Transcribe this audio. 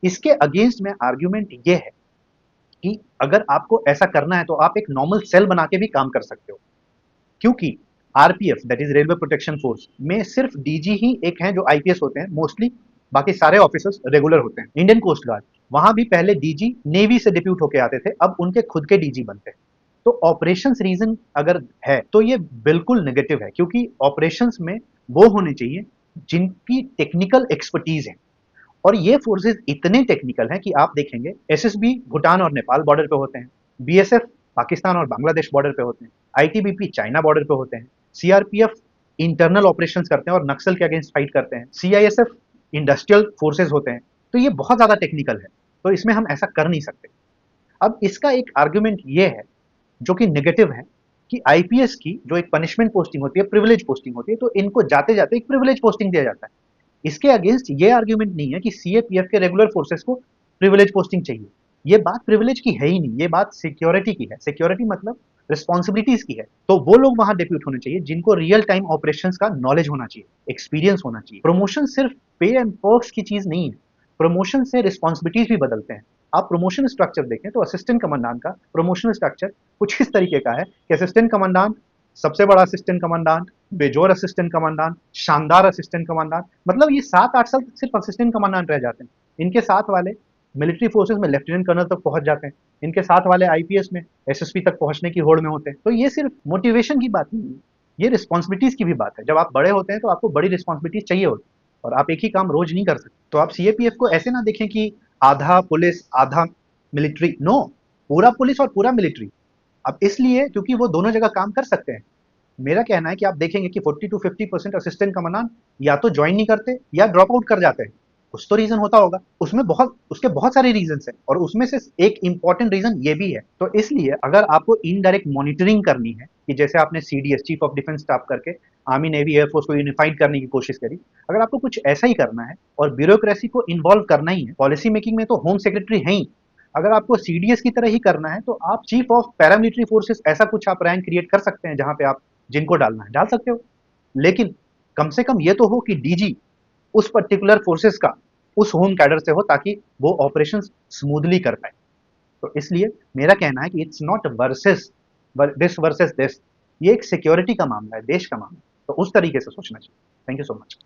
इसके अगेंस्ट में आर्ग्यूमेंट ये है कि अगर आपको ऐसा करना है तो आप एक नॉर्मल सेल बना के भी काम कर सकते हो, क्योंकि RPF that is railway protection force में सिर्फ डीजी ही एक हैं जो आईपीएस होते हैं मोस्टली, बाकी सारे ऑफिसर्स रेगुलर होते हैं। इंडियन कोस्ट गार्ड वहां भी पहले डीजी नेवी से डिप्यूट होके आते थे, अब उनके खुद के डीजी बनते हैं। तो ऑपरेशंस रीजन अगर है तो ये बिल्कुल नेगेटिव है, क्योंकि ऑपरेशंस में वो होने चाहिए जिनकी टेक्निकल एक्सपर्टीज है, और ये फोर्सेस इतने टेक्निकल हैं कि आप देखेंगे एसएसबी भूटान और नेपाल बॉर्डर पे होते हैं, बीएसएफ पाकिस्तान और बांग्लादेश बॉर्डर पे होते हैं, आईटीबीपी चाइना बॉर्डर पे होते हैं, सीआरपीएफ इंटरनल ऑपरेशंस करते हैं और नक्सल के अगेंस्ट फाइट करते हैं, सीआईएसएफ इंडस्ट्रियल फोर्सेस होते हैं। तो ये बहुत ज्यादा टेक्निकल है, तो इसमें हम ऐसा कर नहीं सकते। अब इसका एक आर्ग्यूमेंट ये है जो कि नेगेटिव है कि आईपीएस की जो एक पनिशमेंट पोस्टिंग होती है, प्रिविलेज पोस्टिंग होती है, तो इनको जाते जाते एक प्रिविलेज पोस्टिंग दिया जाता है। इसके अगेंस्ट ये आर्ग्यूमेंट नहीं है कि सीएपीएफ के रेगुलर फोर्सेस को प्रिविलेज पोस्टिंग चाहिए। ये बात प्रिविलेज की है ही नहीं, ये बात सिक्योरिटी की है। सिक्योरिटी मतलब रिस्पॉन्सिबिलिटीज की है। तो वो लोग वहां डिप्यूट होने चाहिए जिनको रियल टाइम ऑपरेशंस का नॉलेज होना चाहिए, एक्सपीरियंस होना चाहिए। प्रमोशन सिर्फ पे एंड पर्क्स की चीज नहीं है, प्रमोशन से रिस्पॉन्सिबिलिटीज भी बदलते हैं। आप प्रमोशन स्ट्रक्चर देखें तो असिस्टेंट कमांडेंट का प्रमोशन स्ट्रक्चर कुछ इस तरीके का है कि असिस्टेंट कमांडेंट, सबसे बड़ा असिस्टेंट कमांडेंट, बेजोर असिस्टेंट कमांडेंट, शानदार असिस्टेंट कमांडेंट, मतलब ये 7-8 साल सिर्फ असिस्टेंट कमांडेंट रह जाते हैं। इनके साथ वाले मिलिट्री फोर्सेस में लेफ्टिनेंट कर्नल तक पहुंच जाते हैं, इनके साथ वाले आईपीएस में एसएसपी तक पहुंचने की होड़ में होते हैं। तो ये सिर्फ मोटिवेशन की बात नहीं है, ये रिस्पॉन्सिबिलिटीज की भी बात है। जब आप बड़े होते हैं तो आपको बड़ी रिस्पॉन्सिबिलिटीज चाहिए होती है, और आप एक ही काम रोज नहीं कर सकते। तो आप सीएपीएफ को ऐसे ना देखें कि आधा पुलिस आधा मिलिट्री, नो, पूरा पुलिस और पूरा मिलिट्री। अब इसलिए क्योंकि वो दोनों जगह काम कर सकते हैं। मेरा कहना है कि आप देखेंगे कि 40-50% असिस्टेंट कमांडेंट या तो ज्वाइन नहीं करते या ड्रॉप आउट कर जाते हैं। कुछ तो रीजन होता होगा, उसमें उसके बहुत सारे रीजन है, और उसमें से एक इंपॉर्टेंट रीजन ये भी है। तो इसलिए अगर आपको इनडायरेक्ट मॉनिटरिंग करनी है, कि जैसे आपने CDS chief of defence staff करके आर्मी नेवी एयरफोर्स को यूनिफाइड करने की कोशिश करी, अगर आपको कुछ ऐसा ही करना है और ब्यूरोक्रेसी को इन्वॉल्व करना ही है, पॉलिसी मेकिंग में तो होम सेक्रेटरी है ही, अगर आपको सीडीएस की तरह ही करना है तो आप चीफ ऑफ पैरामिलिट्री फोर्सेस ऐसा कुछ आप रैंक क्रिएट कर सकते हैं जहां पे आप जिनको डालना है डाल सकते हो। लेकिन कम से कम ये तो हो कि डीजी उस पर्टिकुलर फोर्सेस का उस होम कैडर से हो, ताकि वो ऑपरेशन स्मूथली कर पाए। तो इसलिए मेरा कहना है कि इट्स नॉट वर्सेस दिस, ये एक सिक्योरिटी का मामला है, देश का मामला है। तो उस तरीके से सोचना चाहिए। Thank you so much.